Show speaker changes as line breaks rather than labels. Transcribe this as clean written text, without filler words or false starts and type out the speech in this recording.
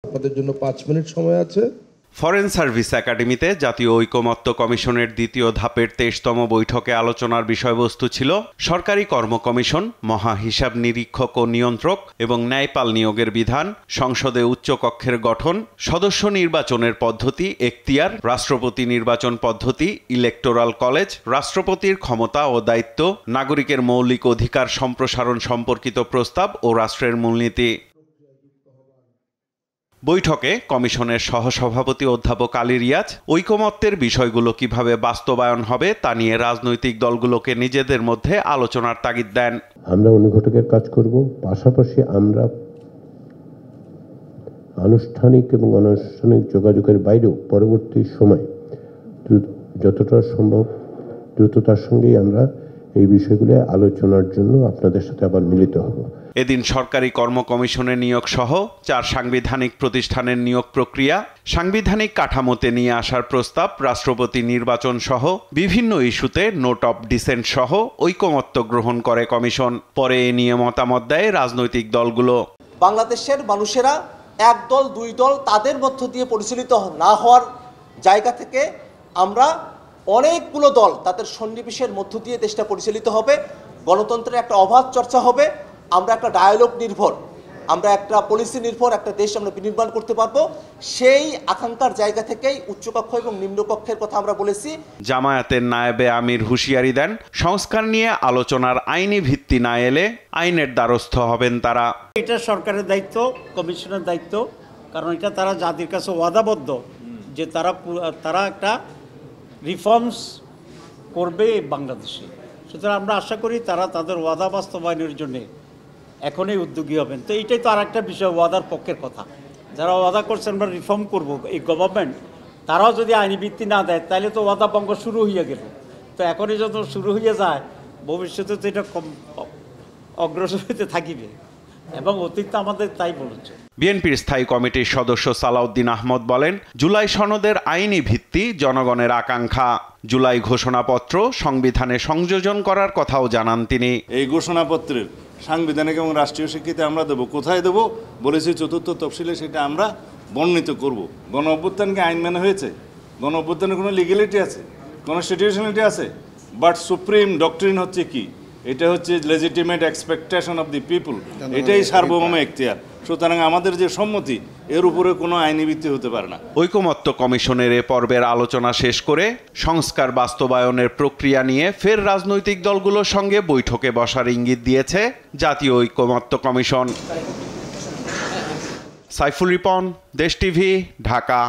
আপনাদের জন্য 5 মিনিট সময় আছে।
ফরেন সার্ভিস একাডেমিতে জাতীয় ঐকমত্য কমিশনের দ্বিতীয় ধাপের 23তম বৈঠকে আলোচনার বিষয়বস্তু ছিল সরকারি কর্ম কমিশন, মহা হিসাব নিরীক্ষক ও নিয়ন্ত্রক এবং ন্যায়পাল নিয়োগের বিধান, সংসদে উচ্চকক্ষের গঠন, সদস্য নির্বাচনের পদ্ধতি, এখতিয়ার, রাষ্ট্রপতি নির্বাচন পদ্ধতি, ইলেকটোরাল কলেজ, রাষ্ট্রপতির ক্ষমতা ও দায়িত্ব, নাগরিকের মৌলিক অধিকার সম্প্রসারণ সম্পর্কিত প্রস্তাব ও রাষ্ট্রের মূলনীতি। বৈঠকে কমিশনের সহসভাপতি অধ্যাপক আলী রিয়াজ ঐকমত্যের বিষয়গুলো কিভাবে বাস্তবায়ন হবে তা নিয়ে রাজনৈতিক দলগুলোকে নিজেদের মধ্যে আলোচনার তাগিদ দেন।
আমরা অনুঘটকের কাজ করব, পাশাপাশি আমরা আনুষ্ঠানিক এবং অনানুষ্ঠানিক যোগাযোগের বাইরেও পরবর্তী সময় যতটা সম্ভব দ্রুততার সঙ্গেই আমরা এই বিষয়গুলো আলোচনার জন্য আপনাদের সাথে আবার মিলিত হব।
এদিন সরকারি কর্ম কমিশনের নিয়োগ সহ 4 সাংবিধানিক প্রতিষ্ঠানের নিয়োগ প্রক্রিয়া, সাংবিধানিক কাঠামোতে নিয়ে আসার প্রস্তাব, রাষ্ট্রপতি নির্বাচন সহ বিভিন্ন ইস্যুতে নোট অফ ডিসেন্ট সহ ঐকমত্য গ্রহণ করে কমিশন। পরে এ নিয়ে মতামত দেয় রাজনৈতিক দলগুলো।
বাংলাদেশের মানুষেরা এক দল দুই দল তাদের মধ্য দিয়ে পরিচালিত না হওয়ার জায়গা থেকে আমরা অনেকগুলো দল তাদের সন্নিবেশের মধ্য দিয়ে দেশটা পরিচালিত হবে, গণতন্ত্রের একটা অবাধ চর্চা হবে, আমরা একটা ডায়ালগ নির্ভর, আমরা একটা পলিসি নির্ভর একটা দেশ আমরা বিনির্মাণ করতে পারবো। সেই আকাঙ্ক্ষার জায়গা থেকেই উচ্চকক্ষ এবং নিম্নকক্ষের কথা আমরা বলেছি।
জামায়াতের নায়েবে আমির হুঁশিয়ারি দেন, সংস্কার নিয়ে আলোচনার আইনি ভিত্তি না এলে আইনের দ্বারস্থ হবেন তারা।
এটা সরকারের দায়িত্ব, কমিশনের দায়িত্ব, কারণ এটা তারা জাতির কাছে ওয়াদাবদ্ধ যে তারা একটা রিফর্মস করবে বাংলাদেশে। সুতরাং আমরা আশা করি তারা তাদের ওয়াদা বাস্তবায়নের জন্যে এখনই উদ্যোগী হবেন। তো এইটাই তো আর একটা বিষয়, ওয়াদার পক্ষের কথা। যারা ওয়াদা করছেন আমরা রিফর্ম করব, এই গভর্নমেন্ট, তারাও যদি আইনি ভিত্তি না দেয় তাহলে তো ওয়াদা ভঙ্গ শুরু হয়ে গেল। তো এখনই যত শুরু হয়ে যায় ভবিষ্যতে তো এটা অগ্রসর হতে থাকিবে, এবং অতীত আমাদের তাই বলেছে।
বিএনপির স্থায়ী কমিটির সদস্য সালাউদ্দিন আহমদ বলেন, জুলাই সনদের আইনি ভিত্তি জনগণের আকাঙ্ক্ষা। জুলাই ঘোষণাপত্র সংবিধানে সংযোজন করার কথাও জানান তিনি।
এই ঘোষণাপত্রের সাংবিধানিক এবং রাষ্ট্রীয় স্বীকৃতি আমরা দেবো, কোথায় দেবো বলেছি, চতুর্থ তফসিলে সেটা আমরা বর্ণিত করব। গণ অভ্যুত্থানকে আইন মেনে হয়েছে, গণ অভ্যুত্থানের কোনো লিগ্যালিটি আছে, কনস্টিটিউশনালিটি আছে, বাট সুপ্রিম ডক্ট্রিন হচ্ছে কি? এটা হচ্ছে legitimate expectation of the people, এটাই সার্বভৌম এখতিয়ার। সুতরাং আমাদের যে সম্মতি, এর উপরে কোনো আইনি ভিত্তি হতে পারে না।
ঐকমত্য কমিশনের এ পর্বের আলোচনা শেষ করে সংস্কার বাস্তবায়নের প্রক্রিয়া নিয়ে ফের রাজনৈতিক দলগুলোর সঙ্গে বৈঠকে বসার ইঙ্গিত দিয়েছে জাতীয় ঐকমত্য কমিশন। সাইফুল রিপন, দেশ টিভি, ঢাকা।